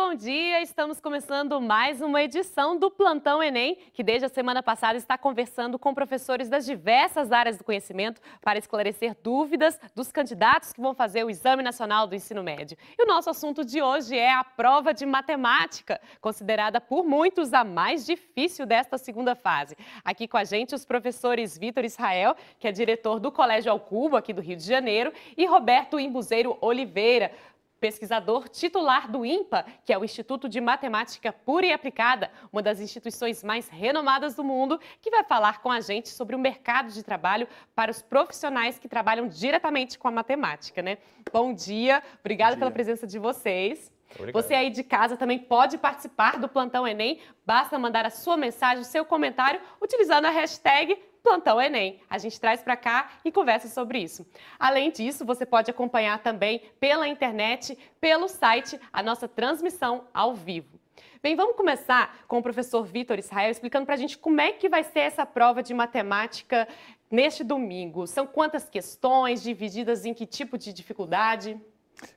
bom dia! Estamos começando mais uma edição do Plantão Enem, que desde a semana passada está conversando com professores das diversas áreas do conhecimento para esclarecer dúvidas dos candidatos que vão fazer o Exame Nacional do Ensino Médio. E o nosso assunto de hoje é a prova de matemática, considerada por muitos a mais difícil desta segunda fase. Aqui com a gente os professores Vitor Israel, que é diretor do Colégio Alcubo, aqui do Rio de Janeiro, e Roberto Imbuzeiro Oliveira, pesquisador titular do INPA, que é o Instituto de Matemática Pura e Aplicada, uma das instituições mais renomadas do mundo, que vai falar com a gente sobre o mercado de trabalho para os profissionais que trabalham diretamente com a matemática, né? Bom dia, obrigada pela presença de vocês. Obrigado. Você aí de casa também pode participar do Plantão Enem, basta mandar a sua mensagem, o seu comentário, utilizando a hashtag Plantão Enem. A gente traz para cá e conversa sobre isso. Além disso, você pode acompanhar também pela internet, pelo site, a nossa transmissão ao vivo. Bem, vamos começar com o professor Vitor Israel explicando para a gente como é que vai ser essa prova de matemática neste domingo. São quantas questões, divididas em que tipo de dificuldade?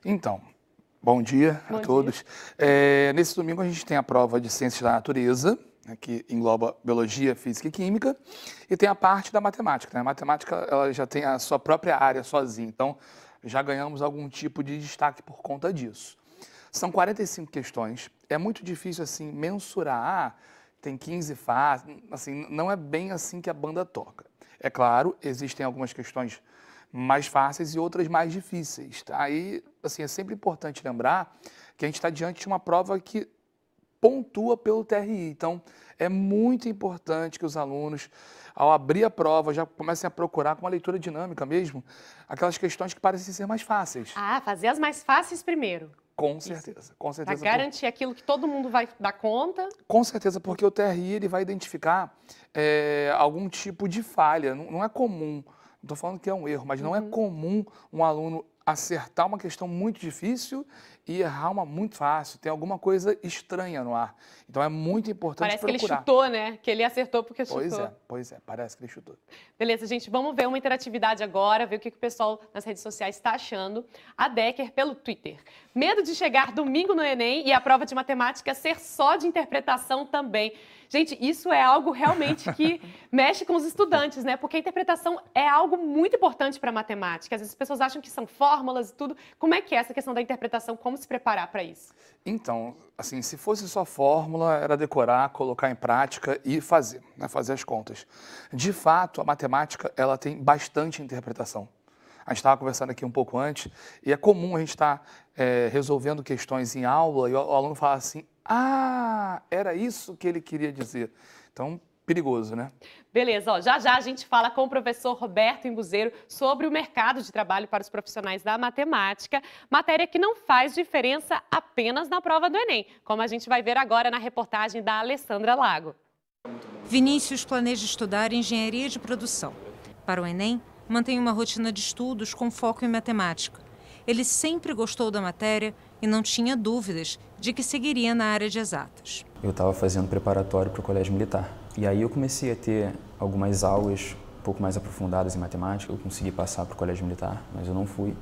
Então, bom dia a todos. Nesse domingo a gente tem a prova de Ciências da Natureza, que engloba Biologia, Física e Química, e tem a parte da Matemática. A matemática ela já tem a sua própria área sozinha, então já ganhamos algum tipo de destaque por conta disso. São 45 questões, é muito difícil assim mensurar, tem 15 fases, assim, não é bem assim que a banda toca. É claro, existem algumas questões mais fáceis e outras mais difíceis. Tá? Aí, assim, é sempre importante lembrar que a gente está diante de uma prova que pontua pelo TRI. Então, é muito importante que os alunos, ao abrir a prova, já comecem a procurar com uma leitura dinâmica mesmo, aquelas questões que parecem ser mais fáceis. Ah, fazer as mais fáceis primeiro. Com certeza, com certeza. Para garantir aquilo que todo mundo vai dar conta. Com certeza, porque o TRI ele vai identificar algum tipo de falha. Não é comum, não estou falando que é um erro, mas não é comum um aluno acertar uma questão muito difícil e errar uma muito fácil. Tem alguma coisa estranha no ar. Então é muito importante procurar. Parece que ele chutou, né? Que ele acertou porque chutou. Pois é, parece que ele chutou. Beleza, gente, vamos ver uma interatividade agora, ver o que o pessoal nas redes sociais está achando. A Decker pelo Twitter. Medo de chegar domingo no Enem e a prova de matemática ser só de interpretação também. Gente, isso é algo realmente que mexe com os estudantes, né? Porque a interpretação é algo muito importante para a matemática. Às vezes as pessoas acham que são fórmulas e tudo. Como é que é essa questão da interpretação? Como se preparar para isso? Então, assim, se fosse só fórmula, era decorar, colocar em prática e fazer, né? Fazer as contas. De fato, a matemática, ela tem bastante interpretação. A gente estava conversando aqui um pouco antes, e é comum a gente estar resolvendo questões em aula e o aluno fala assim, ah, era isso que ele queria dizer. Então, perigoso, né? Beleza, ó, já a gente fala com o professor Roberto Imbuzeiro sobre o mercado de trabalho para os profissionais da matemática, matéria que não faz diferença apenas na prova do Enem, como a gente vai ver agora na reportagem da Alessandra Lago. Vinícius planeja estudar engenharia de produção. Para o Enem, mantém uma rotina de estudos com foco em matemática. Ele sempre gostou da matéria e não tinha dúvidas de que seguiria na área de exatas. Eu estava fazendo preparatório para o colégio militar. E aí eu comecei a ter algumas aulas um pouco mais aprofundadas em matemática. Eu consegui passar para o colégio militar, mas eu não fui.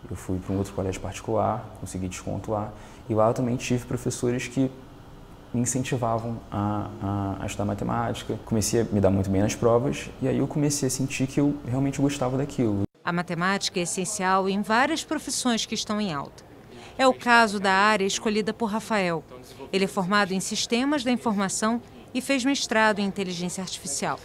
Eu fui para um outro colégio particular, consegui desconto lá. E lá eu também tive professores que me incentivavam a estudar matemática. Comecei a me dar muito bem nas provas e aí eu comecei a sentir que eu realmente gostava daquilo. A matemática é essencial em várias profissões que estão em alta. É o caso da área escolhida por Rafael. Ele é formado em Sistemas da Informação e fez mestrado em Inteligência Artificial.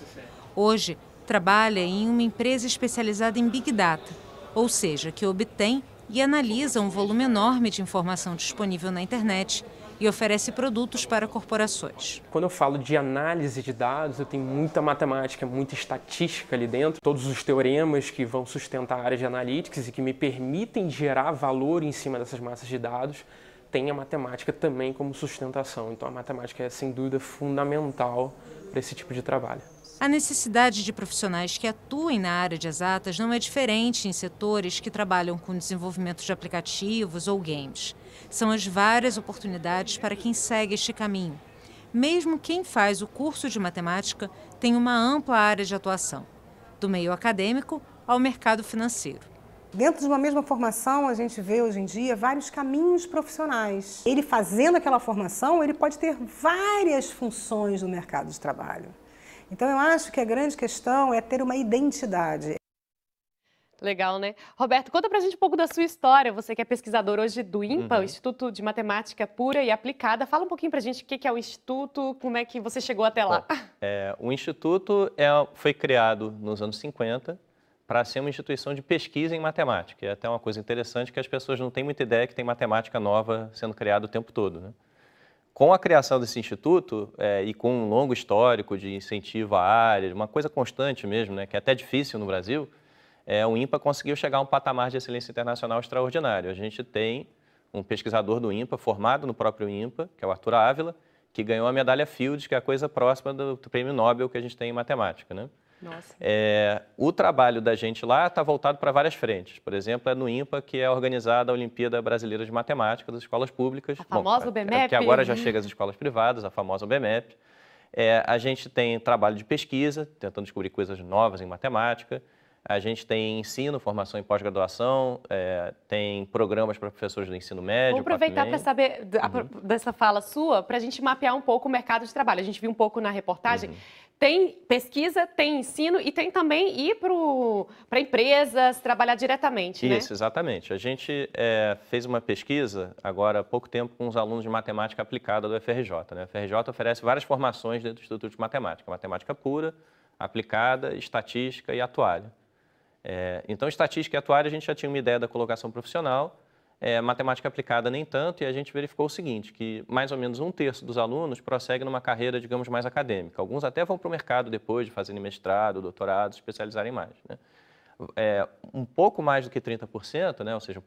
Hoje, trabalha em uma empresa especializada em Big Data, ou seja, que obtém e analisa um volume enorme de informação disponível na internet e oferece produtos para corporações. Quando eu falo de análise de dados, eu tenho muita matemática, muita estatística ali dentro, todos os teoremas que vão sustentar a área de analytics e que me permitem gerar valor em cima dessas massas de dados, tem a matemática também como sustentação. Então a matemática é, sem dúvida, fundamental para esse tipo de trabalho. A necessidade de profissionais que atuem na área de exatas não é diferente em setores que trabalham com desenvolvimento de aplicativos ou games. São as várias oportunidades para quem segue este caminho. Mesmo quem faz o curso de matemática tem uma ampla área de atuação, do meio acadêmico ao mercado financeiro. Dentro de uma mesma formação, a gente vê hoje em dia vários caminhos profissionais. Ele fazendo aquela formação, ele pode ter várias funções no mercado de trabalho. Então, eu acho que a grande questão é ter uma identidade. Legal, né? Roberto, conta pra gente um pouco da sua história. Você que é pesquisador hoje do INPA, o Instituto de Matemática Pura e Aplicada. Fala um pouquinho pra gente o que é o Instituto, como é que você chegou até lá. Bom, o Instituto foi criado nos anos 50 para ser uma instituição de pesquisa em matemática. E é até uma coisa interessante que as pessoas não têm muita ideia que tem matemática nova sendo criada o tempo todo, né? Com a criação desse instituto e com um longo histórico de incentivo à área, uma coisa constante mesmo, né, que é até difícil no Brasil, o INPA conseguiu chegar a um patamar de excelência internacional extraordinário. A gente tem um pesquisador do INPA, formado no próprio INPA, que é o Arthur Ávila, que ganhou a medalha Fields, que é a coisa próxima do prêmio Nobel que a gente tem em matemática, né? Nossa. O trabalho da gente lá está voltado para várias frentes. Por exemplo, é no INPA que é organizada a Olimpíada Brasileira de Matemática das escolas públicas. A famosa BMEP. Que agora já chega às escolas privadas, a famosa BMEP. A gente tem trabalho de pesquisa, tentando descobrir coisas novas em matemática. A gente tem ensino, formação em pós-graduação, tem programas para professores do ensino médio. Vou aproveitar para saber dessa fala sua, para a gente mapear um pouco o mercado de trabalho. A gente viu um pouco na reportagem. Tem pesquisa, tem ensino e tem também ir para empresas, trabalhar diretamente, né? Isso, exatamente. A gente fez uma pesquisa agora há pouco tempo com os alunos de matemática aplicada do FRJ, né? O FRJ oferece várias formações dentro do Instituto de Matemática. Matemática pura, aplicada, estatística e atuária. Então, estatística e atuária, a gente já tinha uma ideia da colocação profissional, matemática aplicada nem tanto, e a gente verificou o seguinte, que mais ou menos 1/3 dos alunos prossegue numa carreira, digamos, mais acadêmica. Alguns até vão para o mercado depois de fazerem mestrado, doutorado, especializarem mais, né? Um pouco mais do que 30%, né? Ou seja,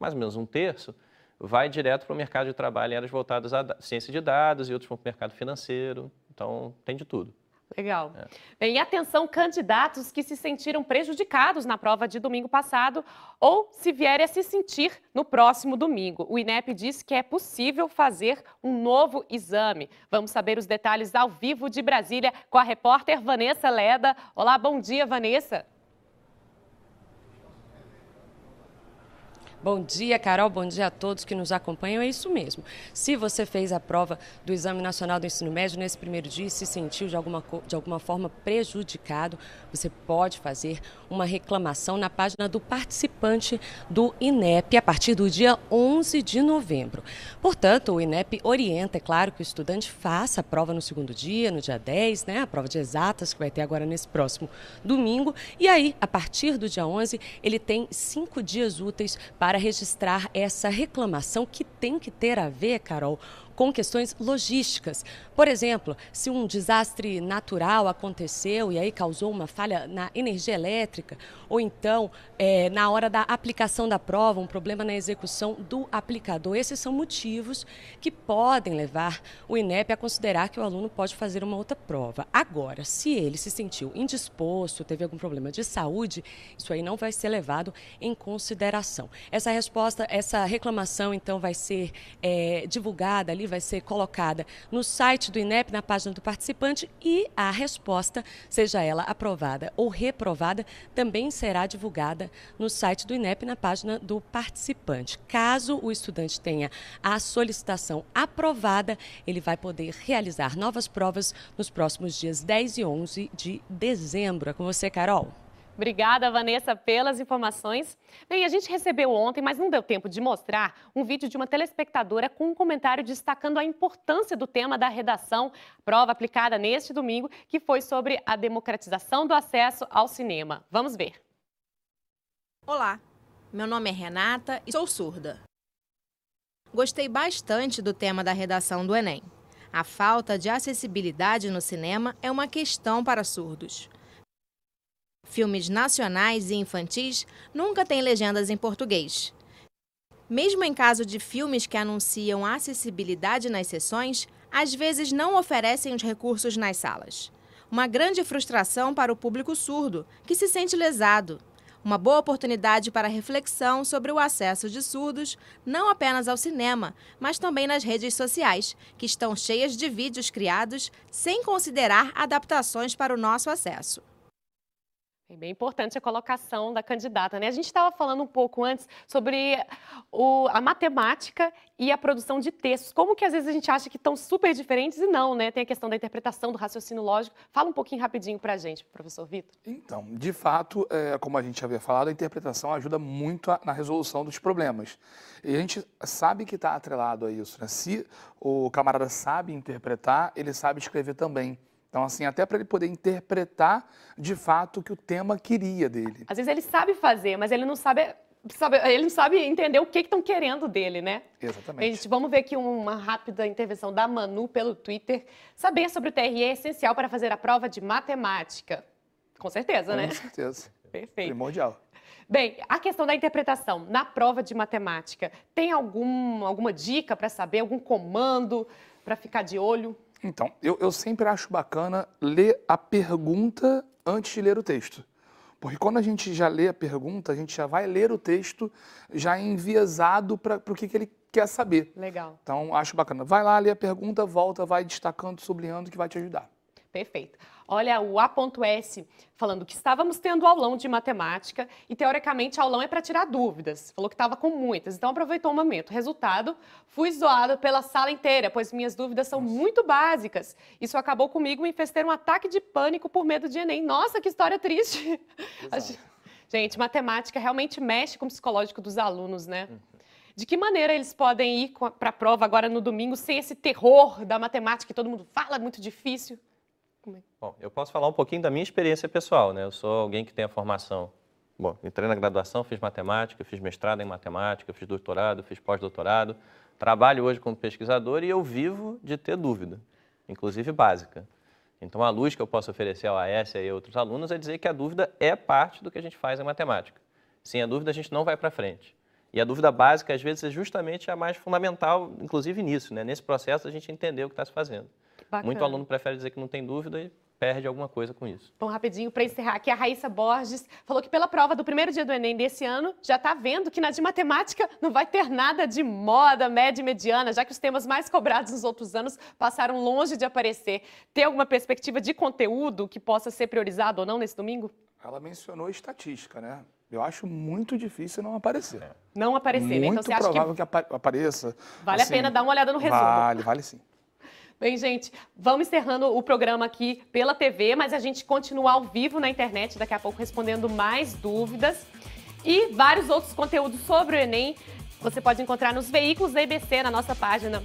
mais ou menos 1/3, vai direto para o mercado de trabalho em áreas voltadas à ciência de dados e outros vão para o mercado financeiro, então tem de tudo. Legal. Bem, e atenção, candidatos que se sentiram prejudicados na prova de domingo passado ou se vierem a se sentir no próximo domingo. O INEP diz que é possível fazer um novo exame. Vamos saber os detalhes ao vivo de Brasília com a repórter Vanessa Leda. Olá, bom dia, Vanessa. Bom dia, Carol. Bom dia a todos que nos acompanham. É isso mesmo. Se você fez a prova do Exame Nacional do Ensino Médio nesse primeiro dia e se sentiu de alguma forma prejudicado, você pode fazer uma reclamação na página do participante do INEP a partir do dia 11 de novembro. Portanto, o INEP orienta, é claro, que o estudante faça a prova no segundo dia, no dia 10, né? A prova de exatas que vai ter agora nesse próximo domingo. E aí, a partir do dia 11, ele tem 5 dias úteis para registrar essa reclamação que tem que ter a ver, Carol, com questões logísticas. Por exemplo, se um desastre natural aconteceu e aí causou uma falha na energia elétrica, ou então, na hora da aplicação da prova, um problema na execução do aplicador. Esses são motivos que podem levar o INEP a considerar que o aluno pode fazer uma outra prova. Agora, se ele se sentiu indisposto, teve algum problema de saúde, isso aí não vai ser levado em consideração. Essa reclamação, então, vai ser divulgada ali, vai ser colocada no site do INEP, na página do participante, e a resposta, seja ela aprovada ou reprovada, também será divulgada no site do INEP, na página do participante. Caso o estudante tenha a solicitação aprovada, ele vai poder realizar novas provas nos próximos dias 10 e 11 de dezembro. É com você, Carol. Obrigada, Vanessa, pelas informações. Bem, a gente recebeu ontem, mas não deu tempo de mostrar, um vídeo de uma telespectadora com um comentário destacando a importância do tema da redação, prova aplicada neste domingo, que foi sobre a democratização do acesso ao cinema. Vamos ver. Olá, meu nome é Renata e sou surda. Gostei bastante do tema da redação do Enem. A falta de acessibilidade no cinema é uma questão para surdos. Filmes nacionais e infantis nunca têm legendas em português. Mesmo em caso de filmes que anunciam acessibilidade nas sessões, às vezes não oferecem os recursos nas salas. Uma grande frustração para o público surdo, que se sente lesado. Uma boa oportunidade para reflexão sobre o acesso de surdos, não apenas ao cinema, mas também nas redes sociais, que estão cheias de vídeos criados sem considerar adaptações para o nosso acesso. É bem importante a colocação da candidata, né? A gente estava falando um pouco antes sobre a matemática e a produção de textos. Como que às vezes a gente acha que estão super diferentes e não, né? Tem a questão da interpretação, do raciocínio lógico. Fala um pouquinho rapidinho para a gente, professor Vitor. Então, de fato, como a gente havia falado, a interpretação ajuda muito na resolução dos problemas. E a gente sabe que está atrelado a isso, né? Se o camarada sabe interpretar, ele sabe escrever também. Então, assim, até para ele poder interpretar, de fato, o que o tema queria dele. Às vezes ele sabe fazer, mas ele não sabe entender o que estão querendo dele, né? Exatamente. Gente, vamos ver aqui uma rápida intervenção da Manu pelo Twitter. Saber sobre o TRE é essencial para fazer a prova de matemática. Com certeza, né? Com certeza. Perfeito. Primordial. Bem, a questão da interpretação na prova de matemática, tem alguma dica para saber, algum comando para ficar de olho? Então, eu sempre acho bacana ler a pergunta antes de ler o texto. Porque quando a gente já lê a pergunta, a gente já vai ler o texto já enviesado para o que ele quer saber. Legal. Então, acho bacana. Vai lá, lê a pergunta, volta, vai destacando, sublinhando, que vai te ajudar. Perfeito. Olha, o A.S. falando que estávamos tendo aulão de matemática e, teoricamente, aulão é para tirar dúvidas. Falou que estava com muitas, então aproveitou o momento. Resultado, fui zoado pela sala inteira, pois minhas dúvidas são muito básicas. Isso acabou comigo e me fez ter um ataque de pânico por medo de Enem. Nossa, que história triste. Gente, matemática realmente mexe com o psicológico dos alunos, né? De que maneira eles podem ir para a prova agora no domingo sem esse terror da matemática que todo mundo fala, é muito difícil? Bom, eu posso falar um pouquinho da minha experiência pessoal, né? Eu sou alguém que tem a formação... Bom, entrei na graduação, fiz matemática, fiz mestrado em matemática, fiz doutorado, fiz pós-doutorado. Trabalho hoje como pesquisador e eu vivo de ter dúvida, inclusive básica. Então, a luz que eu posso oferecer ao AS e a outros alunos é dizer que a dúvida é parte do que a gente faz em matemática. Sem a dúvida, a gente não vai para frente. E a dúvida básica, às vezes, é justamente a mais fundamental, inclusive nisso, né? Nesse processo, a gente entender o que está se fazendo. Bacana. Muito aluno prefere dizer que não tem dúvida e perde alguma coisa com isso. Bom, rapidinho, para encerrar aqui, a Raíssa Borges falou que pela prova do primeiro dia do Enem desse ano, já está vendo que na de matemática não vai ter nada de moda, média e mediana, já que os temas mais cobrados nos outros anos passaram longe de aparecer. Tem alguma perspectiva de conteúdo que possa ser priorizado ou não nesse domingo? Ela mencionou estatística, né? Eu acho muito difícil não aparecer. Não aparecer, né? Então Muito você acha provável que apareça. Vale a pena dar uma olhada no resumo. Vale sim. Bem, gente, vamos encerrando o programa aqui pela TV, mas a gente continua ao vivo na internet, daqui a pouco respondendo mais dúvidas. E vários outros conteúdos sobre o Enem você pode encontrar nos veículos da EBC, na nossa página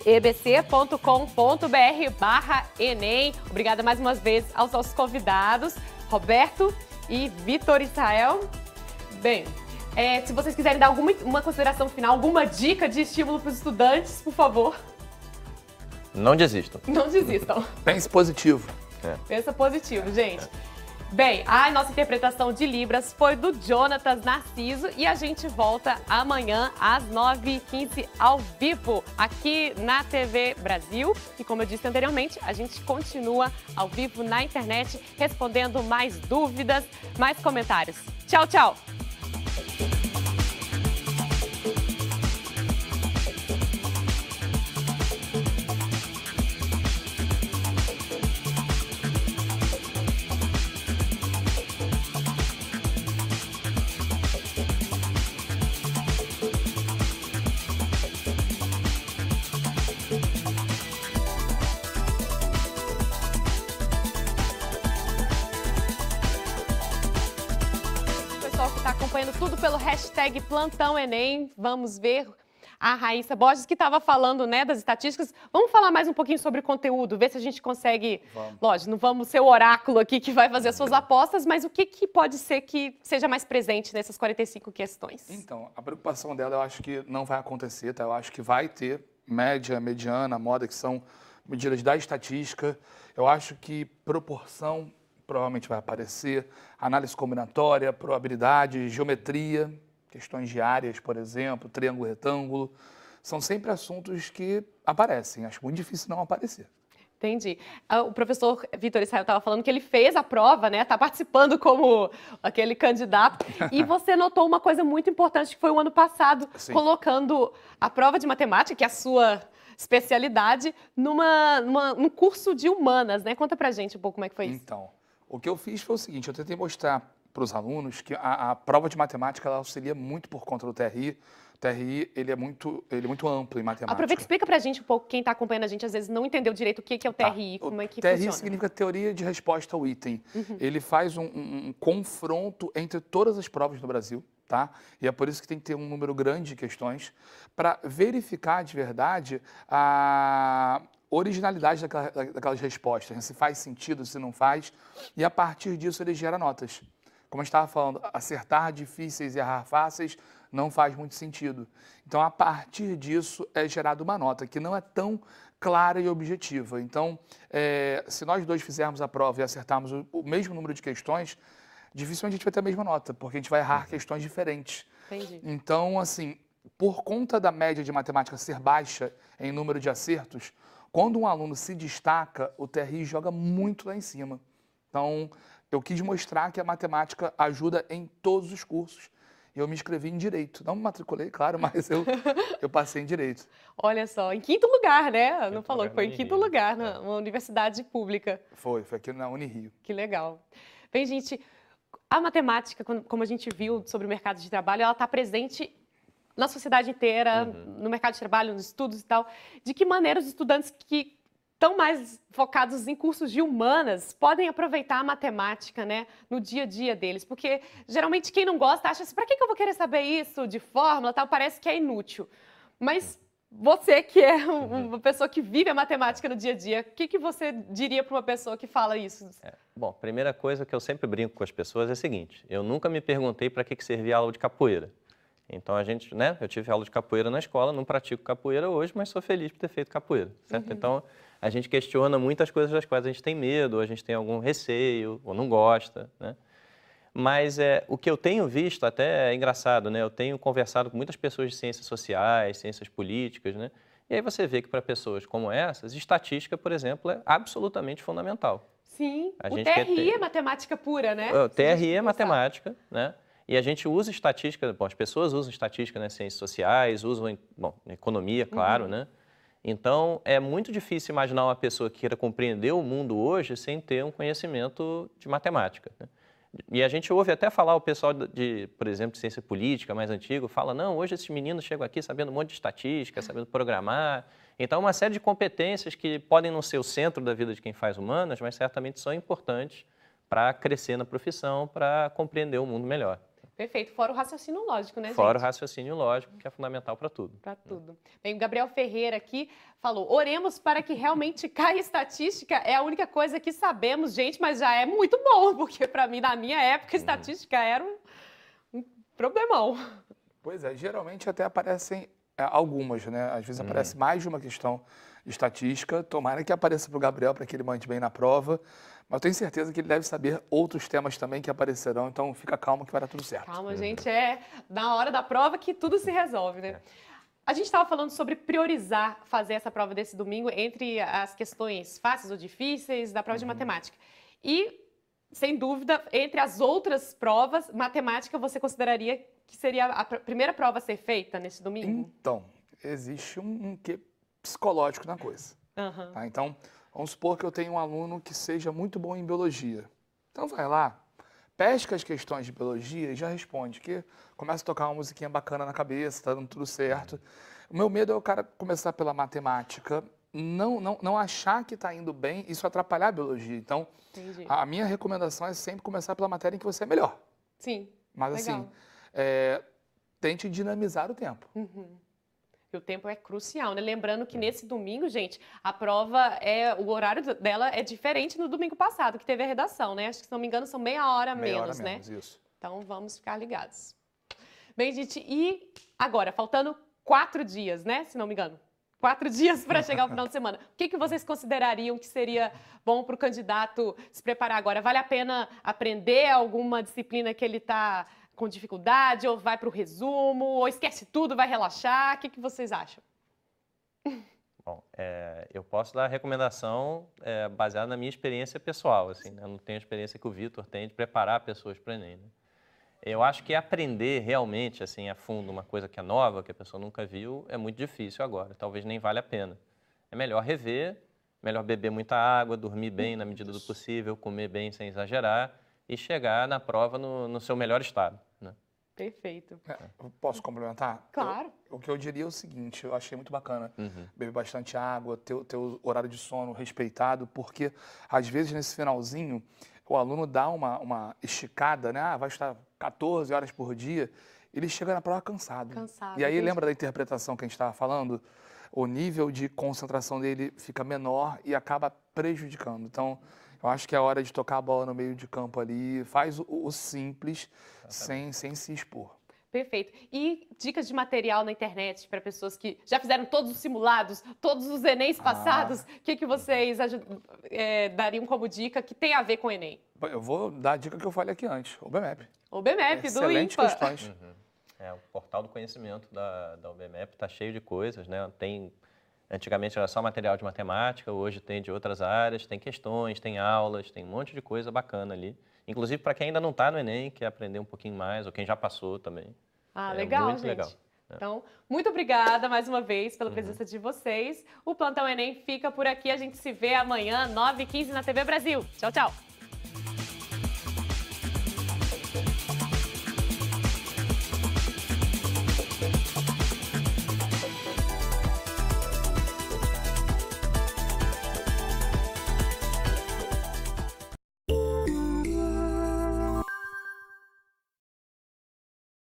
ebc.com.br/Enem. Obrigada mais uma vez aos nossos convidados, Roberto e Vitor Israel. Bem, se vocês quiserem dar uma consideração final, alguma dica de estímulo para os estudantes, por favor. Não desistam. Não desistam. Pense positivo. Pensa positivo, gente. Bem, a nossa interpretação de Libras foi do Jonatas Narciso e a gente volta amanhã às 9h15 ao vivo aqui na TV Brasil. E como eu disse anteriormente, a gente continua ao vivo na internet respondendo mais dúvidas, mais comentários. Tchau, tchau! Acompanhando tudo pelo hashtag Plantão Enem. Vamos ver a Raíssa Borges, que estava falando, né, das estatísticas. Vamos falar mais um pouquinho sobre conteúdo, ver se a gente consegue... Lógico, não vamos ser o oráculo aqui que vai fazer as suas apostas, mas o que pode ser que seja mais presente nessas 45 questões? Então, a preocupação dela eu acho que não vai acontecer, tá? Eu acho que vai ter média, mediana, moda, que são medidas da estatística. Eu acho que proporção provavelmente vai aparecer, análise combinatória, probabilidade, geometria, questões de áreas, por exemplo, triângulo, retângulo, são sempre assuntos que aparecem, acho muito difícil não aparecer. Entendi. O professor Vitor Israel estava falando que ele fez a prova, né? Está participando como aquele candidato. E você notou uma coisa muito importante que foi o ano passado, Sim. colocando a prova de matemática, que é a sua especialidade, num curso de humanas, né? Conta pra gente um pouco como é que foi isso. Então, O que eu fiz foi o seguinte, eu tentei mostrar para os alunos que a prova de matemática ela auxilia muito por conta do TRI. O TRI ele é muito amplo em matemática. Aproveita e explica para a gente um pouco, quem está acompanhando a gente às vezes não entendeu direito o que é o TRI, como é que TRI funciona. significa Teoria de Resposta ao Item. Ele faz um confronto entre todas as provas do Brasil, tá? E é por isso que tem que ter um número grande de questões para verificar de verdade a originalidade daquelas respostas, né? Se faz sentido, se não faz, e a partir disso ele gera notas. Como a gente estava falando, acertar difíceis e errar fáceis não faz muito sentido. Então, a partir disso é gerada uma nota que não é tão clara e objetiva. Então, se nós dois fizermos a prova e acertarmos o mesmo número de questões, dificilmente a gente vai ter a mesma nota, porque a gente vai errar questões diferentes. Entendi. Então, assim, por conta da média de matemática ser baixa em número de acertos, quando um aluno se destaca, o TRI joga muito lá em cima. Então, eu quis mostrar que a matemática ajuda em todos os cursos. Eu me inscrevi em Direito. Não me matriculei, claro, mas eu passei em Direito. Olha só, em quinto lugar, né? Não falou que foi em Unirio. quinto lugar numa universidade pública. Foi aqui na Unirio. Que legal. Bem, gente, a matemática, como a gente viu sobre o mercado de trabalho, ela está presente na sociedade inteira, no mercado de trabalho, nos estudos e tal. De que maneira os estudantes que estão mais focados em cursos de humanas podem aproveitar a matemática, né, no dia a dia deles? Porque, geralmente, quem não gosta acha assim, para que eu vou querer saber isso de fórmula, tal, parece que é inútil. Mas você, que é uma pessoa que vive a matemática no dia a dia, o que você diria para uma pessoa que fala isso? Bom, primeira coisa que eu sempre brinco com as pessoas é a seguinte, eu nunca me perguntei para que servia a aula de capoeira. Então, eu tive aula de capoeira na escola, não pratico capoeira hoje, mas sou feliz por ter feito capoeira, certo? Então, a gente questiona muitas coisas das quais a gente tem medo, ou a gente tem algum receio, ou não gosta, né? Mas o que eu tenho visto, até é engraçado, né? Eu tenho conversado com muitas pessoas de ciências sociais, ciências políticas, né? E aí você vê que para pessoas como essas, estatística, por exemplo, é absolutamente fundamental. Sim, A o gente TRI é matemática pura, né? O TRI é matemática, né? E a gente usa estatística, bom, as pessoas usam estatística nas ciências sociais, usam, bom, economia, claro, né? Então, é muito difícil imaginar uma pessoa que queira compreender o mundo hoje sem ter um conhecimento de matemática, né? E a gente ouve até falar o pessoal por exemplo, de ciência política mais antigo, fala, não, hoje esses meninos chegam aqui sabendo um monte de estatística, sabendo programar. Então, uma série de competências que podem não ser o centro da vida de quem faz humanas, mas certamente são importantes para crescer na profissão, para compreender o mundo melhor. Perfeito. Fora o raciocínio lógico, né, gente? Fora o raciocínio lógico, que é fundamental para tudo. Para tudo. Bem, o Gabriel Ferreira aqui falou, oremos para que realmente caia estatística, é a única coisa que sabemos, gente, mas já é muito bom, porque para mim, na minha época, estatística era um problemão. Pois é, geralmente até aparecem algumas, né? Às vezes aparece mais de uma questão de estatística, tomara que apareça para o Gabriel, para que ele mande bem na prova, mas eu tenho certeza que ele deve saber outros temas também que aparecerão, então fica calmo que vai dar tudo certo. Calma, gente, é na hora da prova que tudo se resolve, né? A gente estava falando sobre priorizar fazer essa prova desse domingo entre as questões fáceis ou difíceis da prova de matemática. E, sem dúvida, entre as outras provas, matemática você consideraria que seria a primeira prova a ser feita nesse domingo? Então, existe um quê psicológico na coisa. Tá? Então, vamos supor que eu tenho um aluno que seja muito bom em biologia. Então, vai lá, pesca as questões de biologia e já responde, que começa a tocar uma musiquinha bacana na cabeça, tá dando tudo certo. O meu medo é o cara começar pela matemática, não achar que está indo bem, isso atrapalhar a biologia. Então, a minha recomendação é sempre começar pela matéria em que você é melhor. Sim, mas legal. Assim, tente dinamizar o tempo. E o tempo é crucial, né? Lembrando que nesse domingo, gente, a prova, o horário dela é diferente no domingo passado, que teve a redação, né? Acho que, se não me engano, são meia hora menos, né? Isso. Então, vamos ficar ligados. Bem, gente, e agora, faltando 4 dias, né? Se não me engano. 4 dias para chegar ao final de semana. O que vocês considerariam que seria bom para o candidato se preparar agora? Vale a pena aprender alguma disciplina que ele está com dificuldade, ou vai para o resumo, ou esquece tudo, vai relaxar? O que vocês acham? Bom, eu posso dar a recomendação baseada na minha experiência pessoal, assim, né? Eu não tenho a experiência que o Vitor tem de preparar pessoas para o Enem, né? Eu acho que aprender realmente, assim, a fundo uma coisa que é nova, que a pessoa nunca viu, é muito difícil agora, talvez nem valha a pena. É melhor rever melhor beber muita água, dormir bem na medida do possível, comer bem sem exagerar e chegar na prova no seu melhor estado, né? Perfeito. Posso complementar? Claro. O que eu diria é o seguinte, eu achei muito bacana beber bastante água, ter o horário de sono respeitado, porque às vezes nesse finalzinho o aluno dá uma esticada, né? Vai estar 14 horas por dia, ele chega na prova cansado. E aí lembra da interpretação que a gente estava falando? O nível de concentração dele fica menor e acaba prejudicando. Então, eu acho que é hora de tocar a bola no meio de campo ali, faz o simples, sem se expor. Perfeito. E dicas de material na internet para pessoas que já fizeram todos os simulados, todos os Enems passados, o que vocês dariam como dica que tem a ver com o Enem? Eu vou dar a dica que eu falei aqui antes, o BMEP. O BMEP do INPA. Excelentes questões. O portal do conhecimento da UBMEP está cheio de coisas, né? Antigamente era só material de matemática, hoje tem de outras áreas, tem questões, tem aulas, tem um monte de coisa bacana ali. Inclusive para quem ainda não está no Enem, quer aprender um pouquinho mais, ou quem já passou também. Legal, muito gente. Legal. Então, muito obrigada mais uma vez pela presença de vocês. O Plantão Enem fica por aqui. A gente se vê amanhã, 9h15 na TV Brasil. Tchau, tchau.